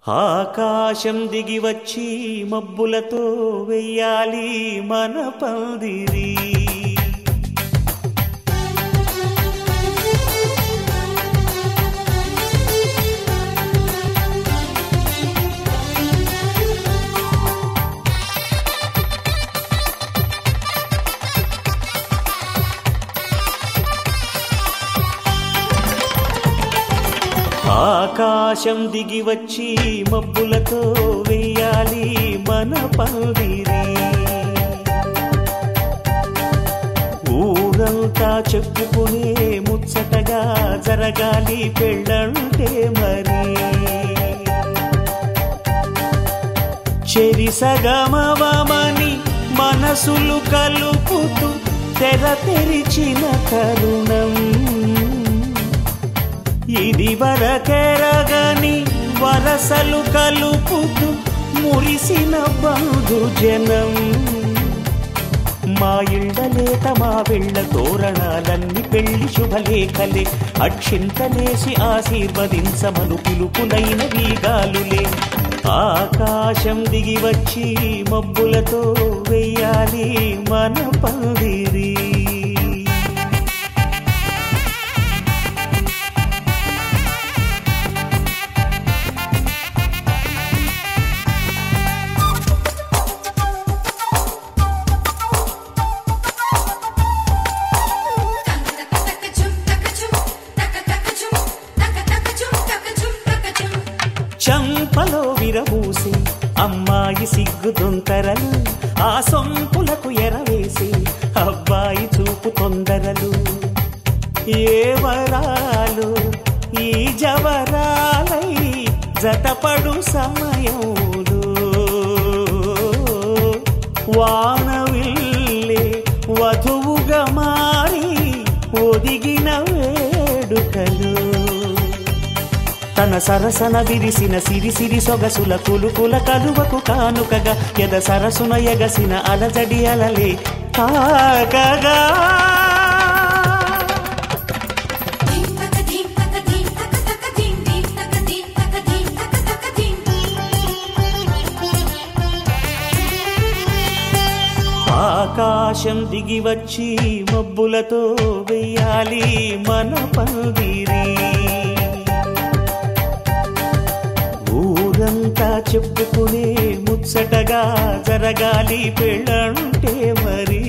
ఆకాశం దిగి వచ్చి మబ్బులతో వెయ్యాలి మన పందిరి. ఆకాశం దిగి వచ్చి మబ్బులతో వెయ్యాలి మన పందిరి. ఊరంతా చెప్పుకునే ముచ్చటగా జరగాలి పెళ్ళంటే మరి. చెరిసగమవమని మనసులు కలుపుతూ తెర తెరిచిన తరుణం. ఇది వరకెరగని వరసలు కలుపుతూ మురిసిన బంధుజనం. మా ఇళ్ళలేత మా వెళ్ళ తోరణాలన్నీ పెళ్లి శుభలేఖలే. అక్షింతలేసి ఆశీర్వదించమను పిలుపులైన వీగాలులే. ఆకాశం దిగి వచ్చి మబ్బులతో వెయ్యాలి మన పందిరి. చంపలో విరబూసి అమ్మాయి సిగ్గు దొంతరలు. ఆ సొంపులకు ఎరవేసి అబ్బాయి చూపు తొందరలు. ఏ వరాలు ఈ జవరాలై జతపడు సమయంలో. వానవిల్లే వధువుగా మారి ఒదిగిన వేడుకలు. తన సరసన విరిసిన సిరిసిరి సొగసుల కులుకుల కలువకు కానుకగా ఎద సరసున ఎగసిన అలజడి అలలే తాకగా. ఆకాశం దిగి వచ్చి మబ్బులతో వెయ్యాలి మన పందిరి. ఊరంతా చెప్పుకునే ముచ్చటగా జరగాలి పెళ్ళంటే మరి.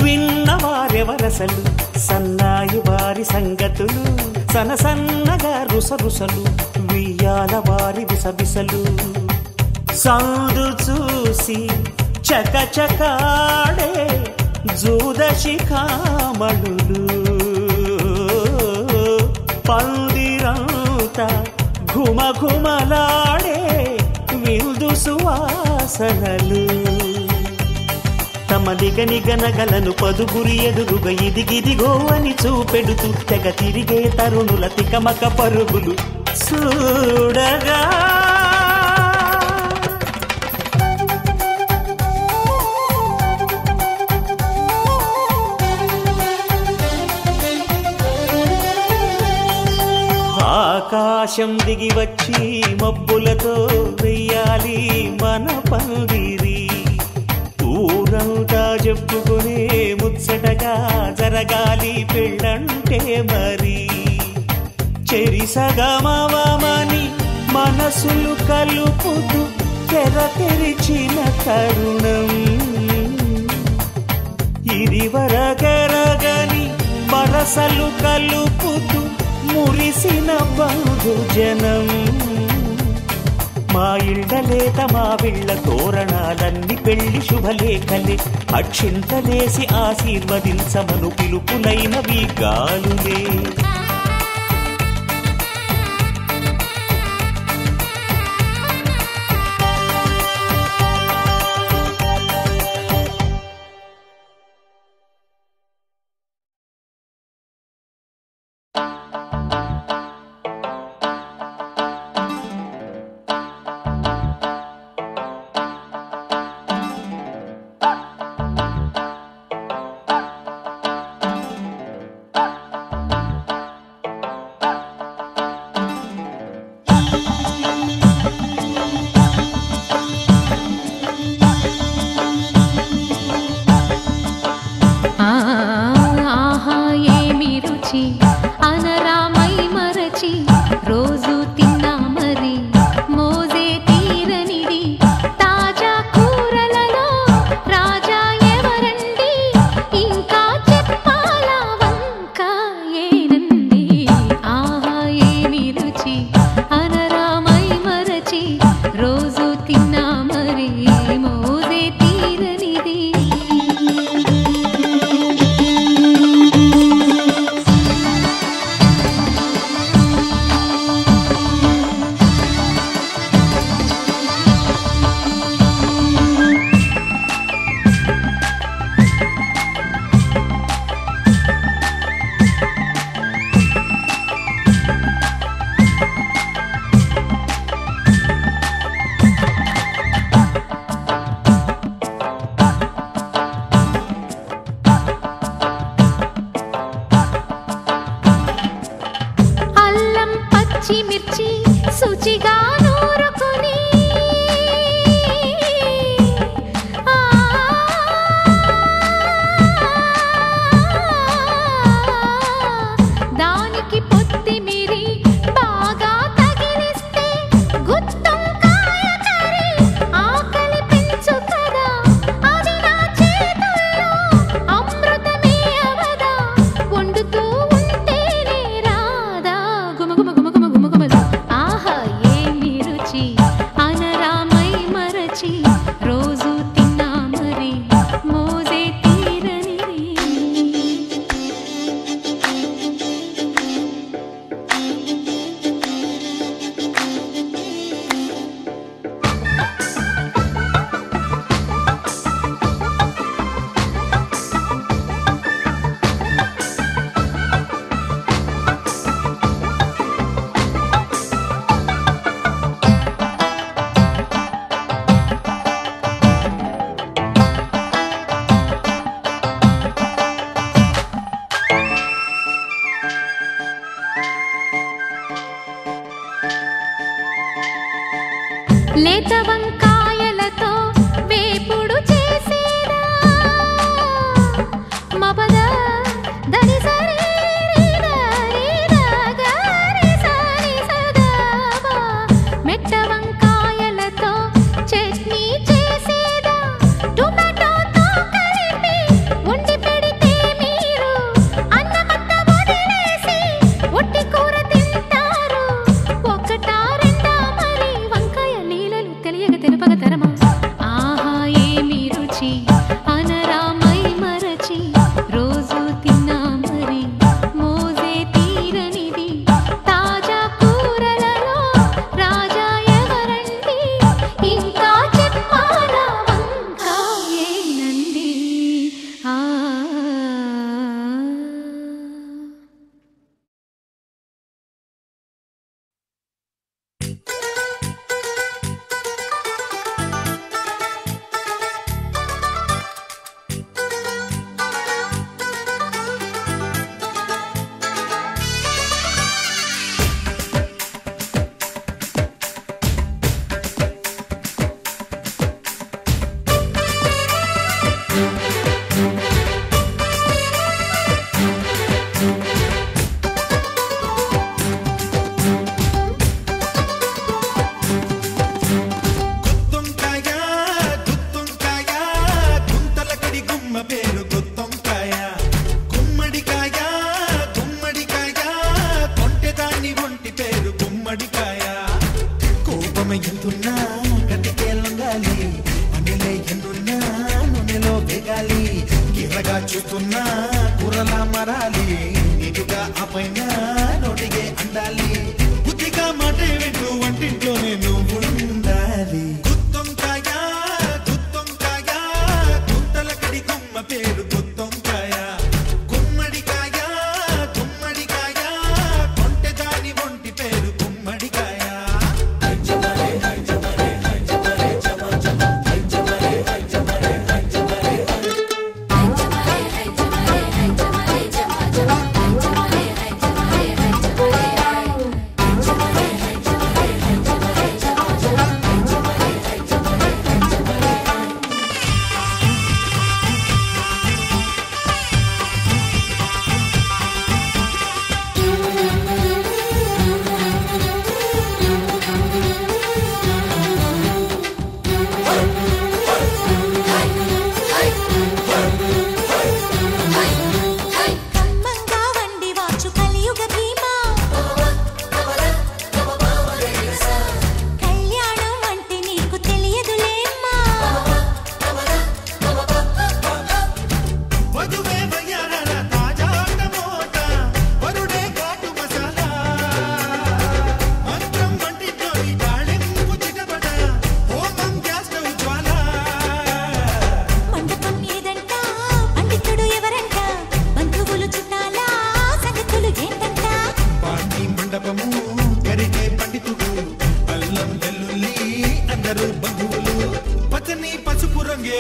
విన్నవారెవరసలు సన్నాయి వారి సంగతులు. సనసన్నగా రుసరుసలు వియ్యాల వారి విసబిసలు. సందు చూసి చకచకాడే జూదశిఖామణులు. పందిరంతా ఘుమఘుమలాడే విందు సువాసనలు. తమ నిగనిగనగలను పదుగురి ఎదురుగా ఇదిగిదిగో అని చూపెడుతూ తెగ తిరిగే తరుణుల తికమక పరుగులు చూడగా. ఆకాశం దిగి వచ్చి మబ్బులతో వెయ్యాలి మన పందిరి. ఊరంతా చెప్పుకునే ముచ్చటగా జరగాలి పెళ్ళంటే మరి. చెరిసగమవమని మనసులు కలుపుతూ తెర తెరిచిన తరుణం. ఇది వరకెరగని వరసలు కలుపుతూ మురిసిన బంధుజనం. మా ఇళ్ళలేత మా వీళ్ళ తోరణాలన్నీ పెళ్లి శుభలేఖలే. అక్షింతలేసి ఆశీర్వదించమను పిలుపులైన వీగాలులే. లేత వంకాయలతో వేపుడు చేసేదా మబద దని సరి మెట్ట వంకాయలతో చట్నీ చేసేదా టొమాటోతో కలిపి వండి పెడితే మీరు అన్నమంతా వదిలేసి ఒట్టి కూర తింటారు ఒకటా రెండా మరి వంకాయ లీలలు తెలియక తెలుపక తరమా ఆహా ఏమి రుచి అనరామై మరచి రోజు తిన్నా మరి మోజే తీరనిది తాజా కూరలలో రాజా ఎవరండి ఇంకా చెప్పాలా వంకాయేనండి ఆ చూస్తున్నా కూరలా మరాలి నీటుగా అపైన నోటిగే అందాలి బుద్ధిగా మాట వింటూ వంటింట్లోనే నువ్వు ఉండాలి గుత్తొంకాయ గుత్తొంకాయ గుత్తల కడి గుమ్మ పేరు గుత్తొంకాయ గుమ్మడికాయ గుమ్మడికాయ కొంటె దాని ఒంటి పేరు గుమ్మడికాయ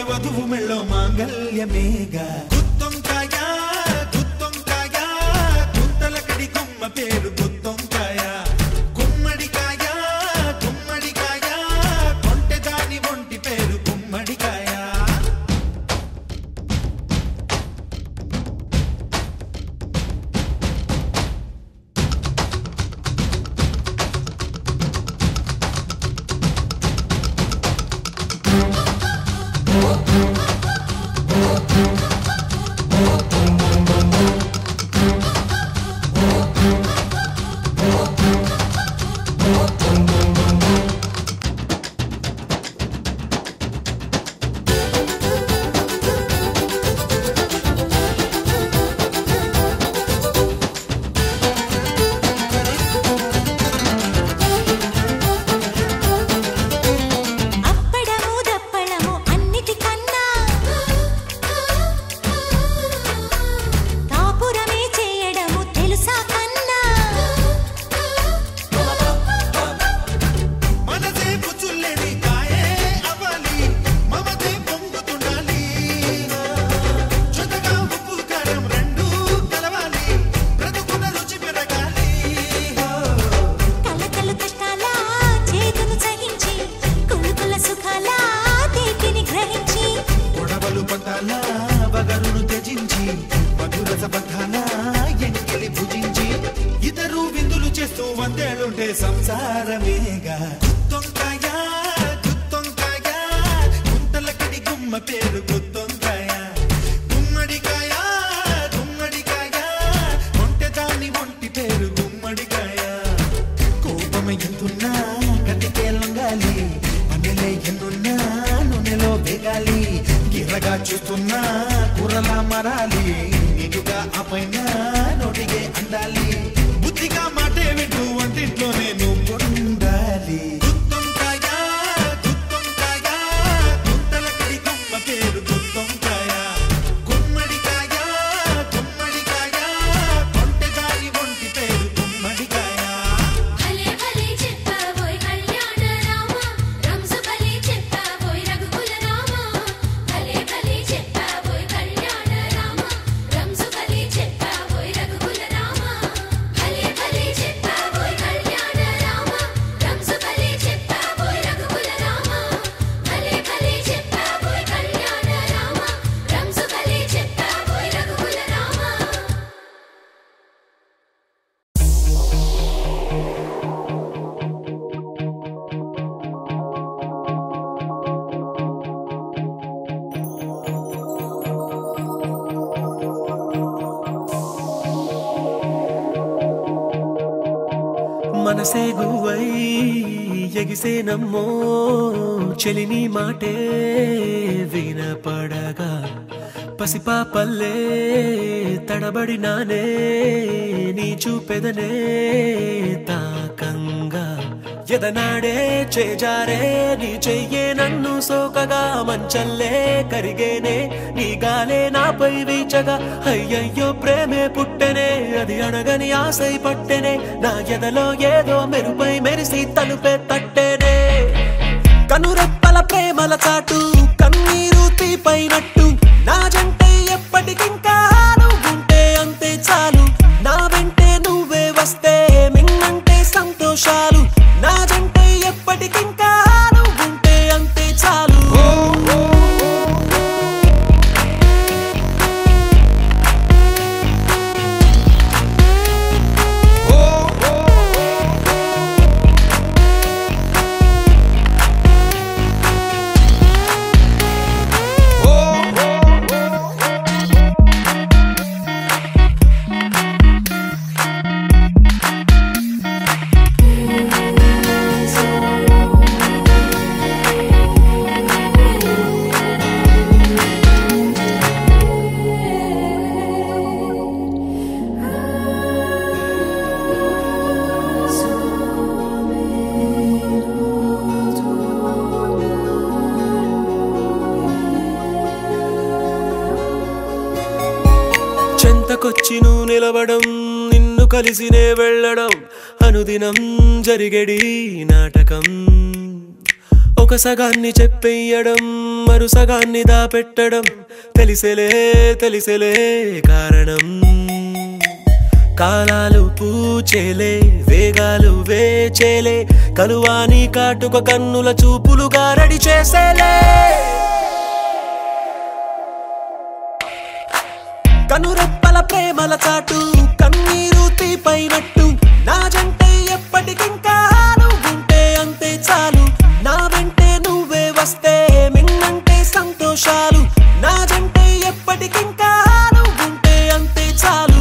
వధువు మెళ్ళో మాంగళ్యమేగా గుత్తొంకాయ గుత్తొంకాయ గుత్తల కడి గుమ్మ పేరు గుత్తొంకాయ గుమ్మడికాయ గుమ్మడికాయ కొంటె దాని ఒంటి పేరు గుమ్మడికాయ మేఘ గుత్తొంకాయ గుత్తొంకాయ గుంతలకడి గుమ్మ పేరు గుత్తొంకాయ గుమ్మడికాయ గుమ్మడికాయ ఒంటె దాని ఒంటి పేరు గుమ్మడికాయ కోపమ ఎంతున్నా కతికే లొంగాలి మనలే ఎన్నున్నా నూనెలో వేగాలి గిర్రగా చూస్తున్నా కూరలా మరాలి నీటుగా ఆ పైన నోటిగే అందాలి బుద్ధిగా మాటే వింటూ వంటింట్లో నేను ఉండాలి గుత్తొంకాయ గుత్తొంకాయ గుంతలకడి గుమ్మ పేరు గుత్తొంకాయ గుమ్మడికాయ గుమ్మడికాయ ఒంటె దాని ఒంటి పేరు గుమ్మడికాయ భలే భలే చెప్పబోయ్ కళ్యాణ రామ రంసు భలే చెప్పబోయ్ రఘుకుల రామ భలే భలే చెప్పబోయ్ కళ్యాణ రామ రంసు భలే చెప్పబోయ్ రఘుకుల రామ భలే భలే చెప్పబోయ్ కళ్యాణ రామ రంసు భలే చెప్పబోయ్ రఘుకుల రామ భలే భలే చెప్పబోయ్ కళ్యాణ రామ రంసు భలే చెప్పబోయ్ రఘుకుల రామ మనసే గువై ఎగిసే నమ్మో చెలిని మాటే వినపడగా పసిపాపల్లే తడబడినానే నీ చూపెదనే తాకంగా ఎదనాడే చేజారే నీ చెయ్యే నన్ను సోకగా మంచల్లే కరిగేనే నీ గాలే నాపై వీచగా అయ్యయ్యో ప్రేమే పుట్టెనే అది అడగని ఆశై పట్టెనే నా ఎదలో ఏదో మెరుపై మెరిసి తలుపే తట్టెనే కనురెప్పల ప్రేమల చాటు కన్నీరు తీపైనట్టు నా జంటే ఎప్పటికింకా నువ్వుంటే అంతే చాలు నా వెంటే నువ్వే వస్తే మిన్నంటే సంతోషాలు నా జంటే ఎప్పటికింకా నువ్వుంటే అంతే చాలు చెంతకొచ్చి నువ్వు నిలవడం నిన్ను కలిసినే వెళ్ళడం అనుదినం జరిగేడి నాటకం ఒక సగాన్ని చెప్పేయడం మరు సగాన్ని దాపెట్టడం తెలిసెలే తెలిసెలే కారణం కాలాలు పూచేలే వేగాలు వేచేలే కలువాని కాటుక కన్నుల చూపులుగా రెడీ చేసేలే కనురెప్పల ప్రేమల చాటు కన్నీరు తీపైనట్టు నా జంటే ఎప్పటికింకా నువ్వుంటే అంతే చాలు నా వెంటే నువ్వే వస్తే మిన్నంటే సంతోషాలు నా జంటే ఎప్పటికింకా నువ్వుంటే అంతే చాలు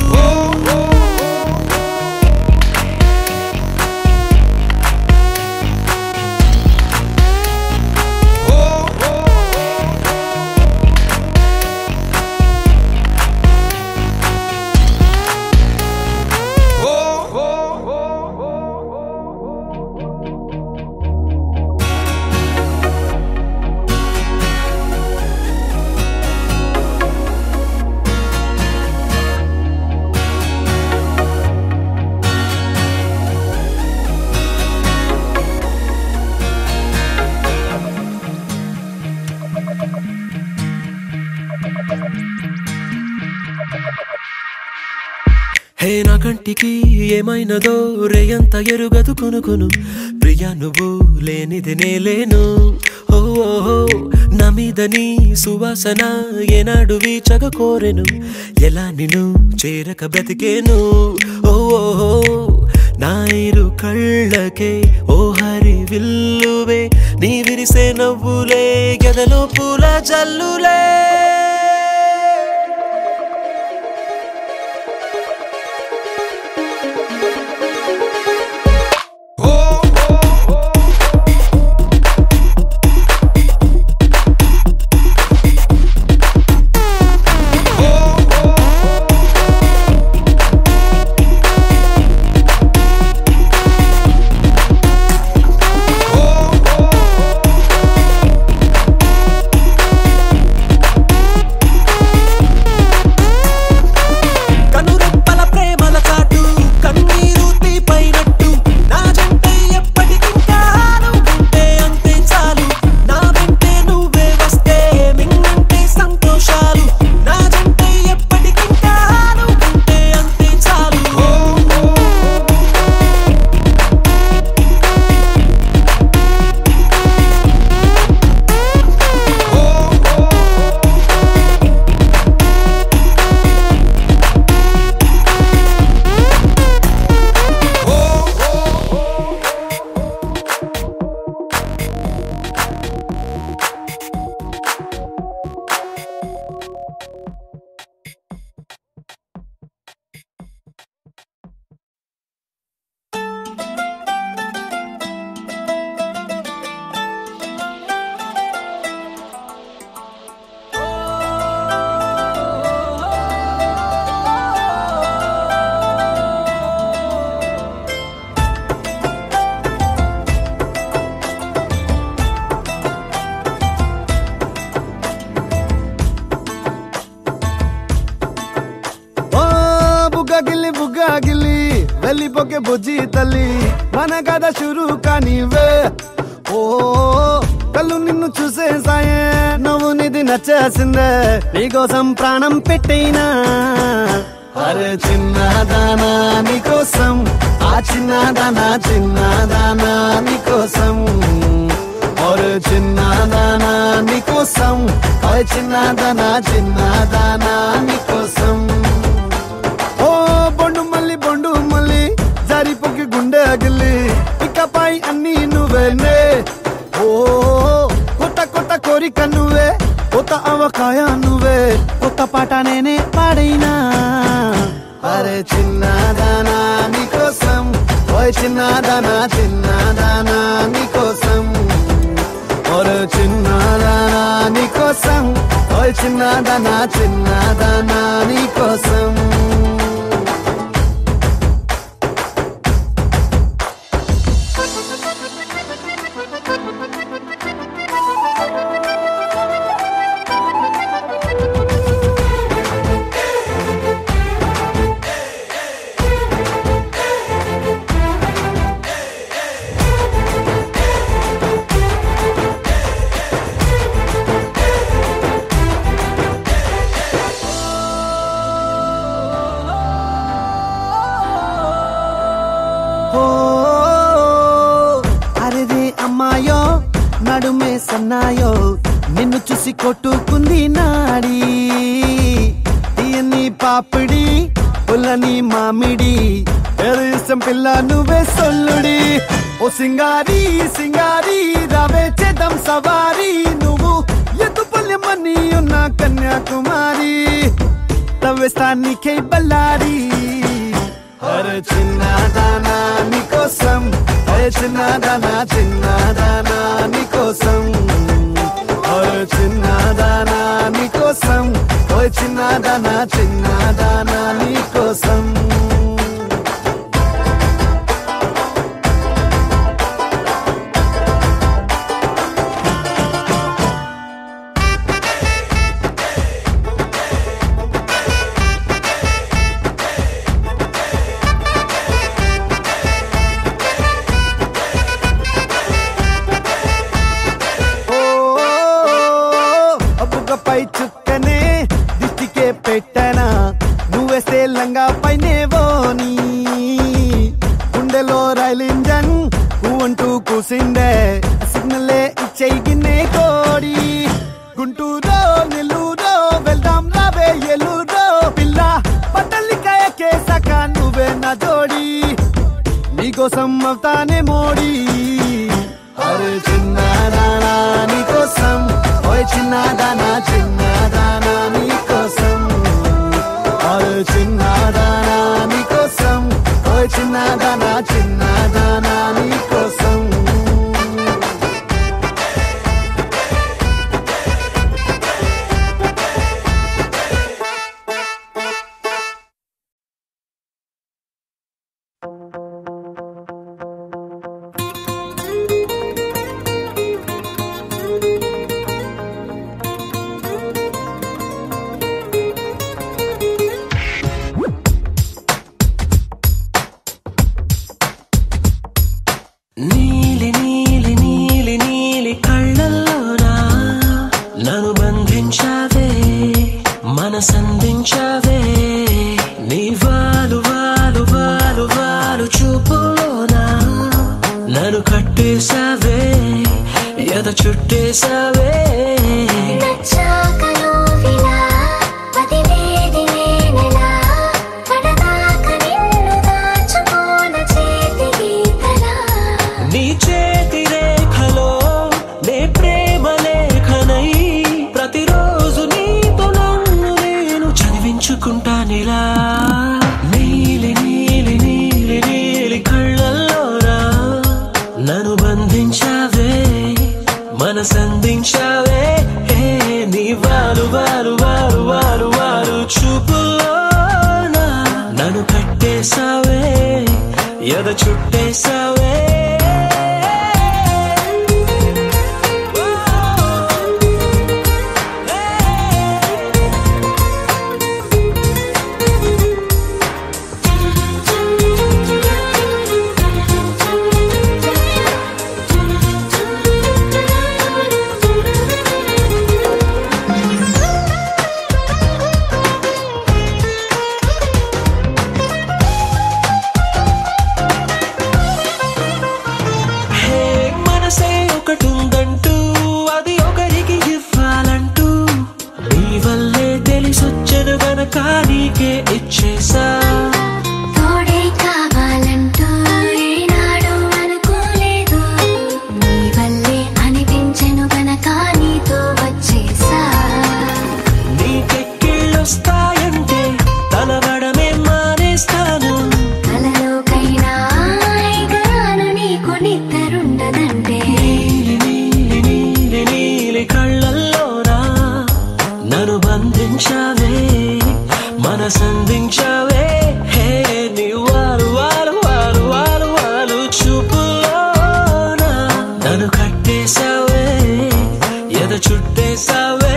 హే నా కంటికి ఏమైనదో రేయంత ఎరుగదు కొనుకొను ప్రియా నువ్వు లేనిది నేలేను ఓ నా మీద నీ సువాసన ఏనాడు వీచగ కోరెను ఎలా నిన్ను చేరక బ్రతికేను ఓ నా ఇరు కళ్ళకే ఓ హరి విల్లువే నీ విరిసే నవ్వులే గదలో పూల జల్లులే వెళ్ళిపోకే బుజ్జి తల్లి మన కథ షురు కానివే ఓ కళ్ళు నిన్ను చూసేసాయే నువ్వు నిధి నచ్చేసిందే నీకోసం ప్రాణం పెట్టైనా అరే చిన్నదానా నీకోసం ఆ చిన్నదానా చిన్నదానా నీకోసం ఒరే చిన్నదానా నీకోసం ఓ చిన్నదానా చిన్నదానా నీకోసం ఓ బొండు మళ్ళీ జారిపోకి గుండె అగిలి ఇకపై అన్ని నువ్వేనే ఓ కొత్త కోరిక నువ్వే కొత్త అవకాయ నువ్వే కొత్త పాట నేనే పాడైనా అరే చిన్నదానా నీకోసం ఓయ్ చిన్నదానా చిన్నదానా నీకోసం ఒరే చిన్నదానా నీకోసం ఓయ్ చిన్నదానా చిన్నదానా నీకోసం అమ్మాయో నడుమే సన్నాయో నిన్ను చూసి కొట్టుకుంది నాడి తీయని పాపిడి పుల్లని మామిడి ఇష్టం పిల్ల నువ్వే సొల్లుడి ఓ సింగారి సింగారి రావే చేద్దాం సవారి నువ్వు ఎదు పల్లెమని ఉన్న కన్యాకుమారి తవ్వేస్తానికై బల్లారి అరే చిన్నదానా నీకోసం చిన్నదానా చిన్నదానా నీకోసం ఓయ్ చిన్నదానా నీకోసం ఓయ్ చిన్నదానా చిన్నదానా నీకోసం చుక్కనే దిష్టికే పెట్టనా నువ్వు నీకోసం అవుతానే మోడీ అరే చిన్నదానా నీకోసం ఓయ్ చిన్నదానా చిన్నదానా నీకోసం అరే చిన్నదానా నీకోసం ఓయ్ చిన్నదానా చిన్నదానా నీకోసం నీలి నీలి నీలి నీలి కళ్ళల్లోనా నన్ను బంధించావే మనసందించావే నీ వాలు వాలు వాలు వాలు చూపులోనా నన్ను కట్టేశావే ఎద చుట్టేశావే నీ చేతి రేఖలో నే ప్రేమ లేఖనై ప్రతిరోజు నీతో నన్ను నేను చదివించుకుంటానిలా నీలి నీలి నీలి నీలి కళ్ళల్లోరా నన్ను బంధించావే మనసందించావే నీ వాలు వాలు వాలు వాలు వాలు చూపులోనా నన్ను కట్టేశావే ఎద చుట్టేశావే మనసే ఒకటుందంటూ అది ఒకరికి ఇవ్వాలంటూ నీ వల్లే తెలిసొచ్చను గనక నీకే ఇచ్చేసా తోడే కావాలంటూ ఏనాడు అనుకోలేదు నీ వల్లే అనిపించెను గనక నీతో వచ్చేసా నీకెక్కిళ్ళొస్తాయంటే తలవడమే మానేస్తాను కలలోకైనా ఎగరాను నీకు నిద్రుండదంటే నీలి నీలి నీలి నీలి కళ్ళల్లోనా నన్ను బంధించావే మనసందించావే నీ వారు వారు వారు వారు వారు చూపులోనా నన్ను కట్టేశావే ఎద చుట్టేశావే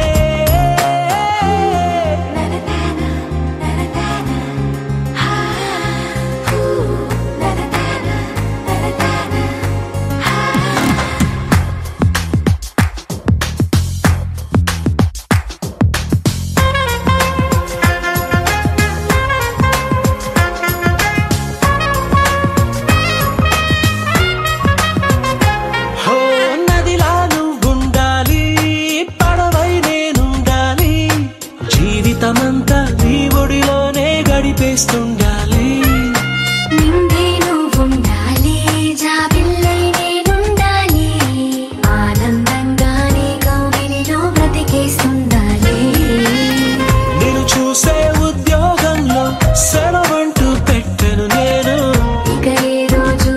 హో నదిలా నువ్వుండాలి పడవై నేనుండాలి జీవితమంతా నీ ఒడిలోనే గడిపేస్తుండాలి నిండే నువ్వుండాలి జాబిల్లై నేనుండాలి ఆనందంగా నీ కౌగిలిలో బ్రతికేస్తుండాలి నేను చూసే ఉద్యోగంలో సెలవంటూ పెట్టెను నేను ఇక ఏ రోజు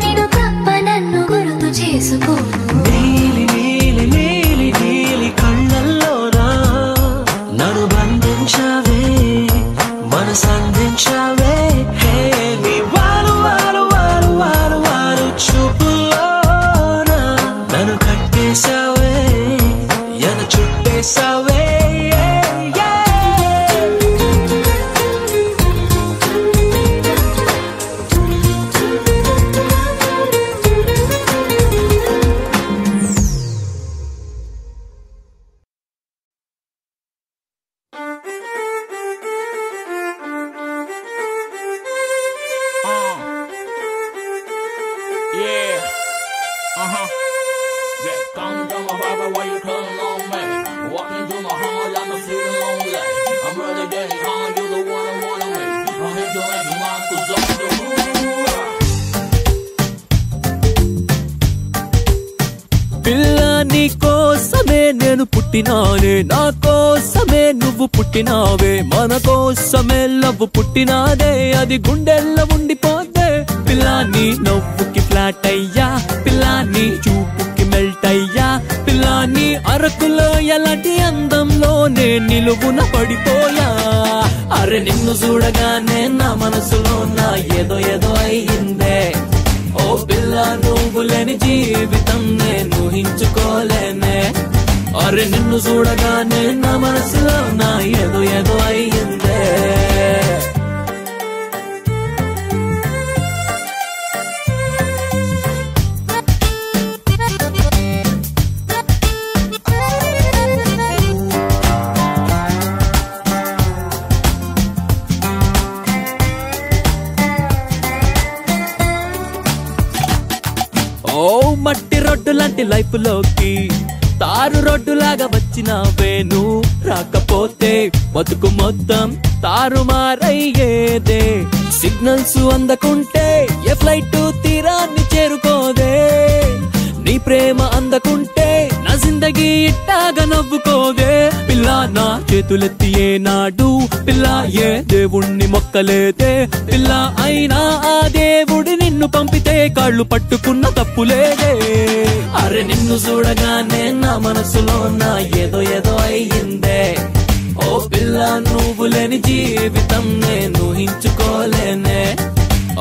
నిన్ను తప్ప నన్ను గుర్తు చేసుకోను నీలి నీలి నీలి నీలి కళ్ళల్లోనా నన్ను బంధించావే మనసందించావే నీ వాలు వాలు వాలు వాలు వాలు చూపులోనా నన్ను కట్టేశావే ఎద చుట్టేశావే Yeah. Yeah, come down my Barbara, why you calling on me? Walking through my heart, I'm feeling lonely. I'm really getting high, you're the one I wanna make. I hate you like you might go jump the roof. పిల్ల నీ కోసమే నేను పుట్టినానే, నా కోసమే నువ్వు పుట్టినావే, మన కోసమే love పుట్టినాదే, అది గుండెల్లో ఉండిపోతే. పిల్ల నీ నవ్వుకి ఫ్లాట్ అయ్యా, పిల్ల నీ చూపుకి మెల్ట్ అయ్యా, పిల్ల నీ అరకులో ఎలాంటి అందంలో నే నిలువున పడిపోయా. అరే నిన్ను చూడగానే నా మనసులో నా ఏదో ఏదో అయ్యిందే. ఓ పిల్ల నువ్వు లేని జీవితం నేను ఊహించుకోలేనే. అరే నిన్ను చూడగానే నా మనసులో నా ఏదో ఏదో అయ్యిందే. ఓ మట్టి రోడ్డు లాంటి లైఫ్ లోకి తారు రోడ్డు లాగా వచ్చినావే, నువ్వు రాకపోతే బతుకు మొత్తం తారుమారయ్యేదే. సిగ్నల్స్ అందకుంటే ఏ ఫ్లైట్ తీరాన్ని చేరుకోదే, నీ ప్రేమ అందకుంటే నా జిందగీ ఇట్టాగా నవ్వుకోదే. పిల్ల నా చేతులెత్తి ఏనాడు పిల్ల ఏ దేవుణ్ణి మొక్కలేదే, పిల్ల అయినా ఆ దేవుడి నిన్ను పంపితే కాళ్ళు పట్టుకున్న తప్పులేదే. అరే నిన్ను చూడగానే నా మనసులో నా ఏదో ఏదో అయ్యిందే. ఓ పిల్ల నువ్వు లేని జీవితం నేను ఊహించుకోలేనే.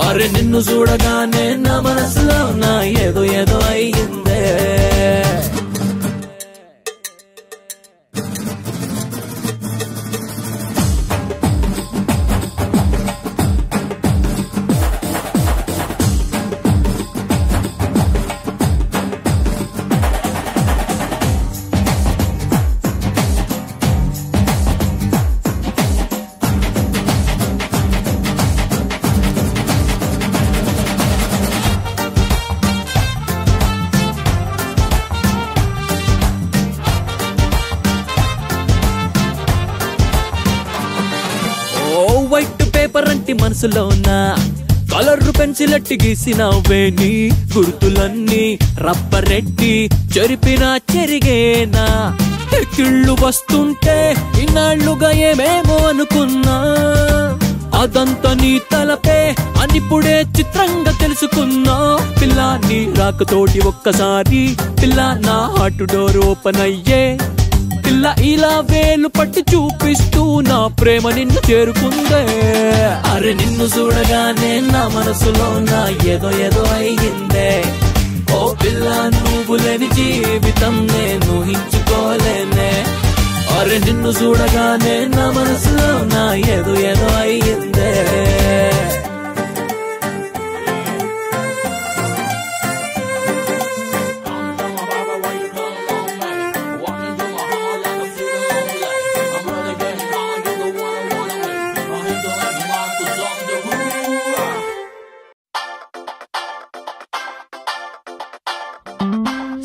అరే నిన్ను చూడగానే నా మనసులో నా ఏదో ఏదో అయ్యిందే. వైట్ పేపర్ అంటి మనసులోనా కలర్ పెన్సిల్ ఎట్టి గీసినవే, నీ గుర్తులన్నీ రబ్బరెట్టి చెరిపినా చెరిగేనా. ఎక్కిళ్ళు వస్తుంటే ఇన్నాళ్లుగా ఏమేమో అనుకున్నా, అదంతా నీ తలపే అనిప్పుడే చిత్రంగా తెలుసుకున్నా. పిల్ల నీ రాకతోటి ఒక్కసారి పిల్ల నా హార్ట్ డోర్ ఓపెన్ అయ్యే. పిల్ల ఇలా వేలు పట్టి చూపిస్తూ నా ప్రేమ నిన్ను చేరుకుందే. అరే నిన్ను చూడగానే నా మనసులో నా ఏదో ఏదో అయ్యిందే. ఓ పిల్ల నువ్వు లేని జీవితం నేను ఊహించుకోలేనే. అరే నిన్ను చూడగానే నా మనసులో నా ఏదో ఏదో అయ్యిందే.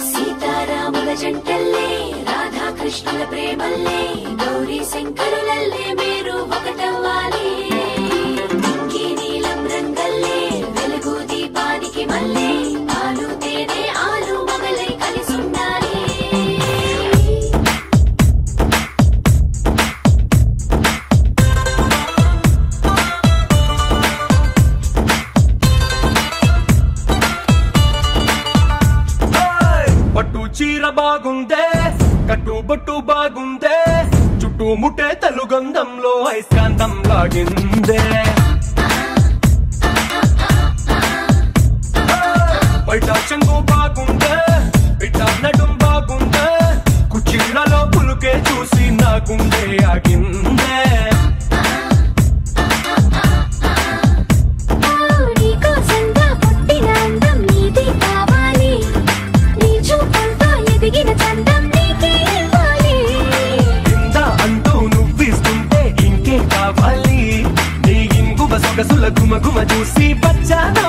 సీతారాముల జంటల్లే రాధాకృష్ణుల ప్రేమల్లే గౌరీ శంకరులల్లే మీరు ఒకటవ్వాలి. ఇంకీ నీలం రంగల్లే వెలుగు దీపానికి మల్లే ఆలు తేనె ఆలు మగలై కలిసుండాలి. పట్టు చీర బాగుందే, కట్టుబొట్టు బాగుందే, చుట్టూ ముట్టే తెలుగంధంలో ఐస్కాంతం లాగిందే. బయట చెంగు బాగుందే, బిడ్డ నడుం బాగుందే, కుర్చీలలో పులుకే చూసి నా గుండె ఆగిందే. సొగసుల గుమ గుమ చూసి బచ్చానో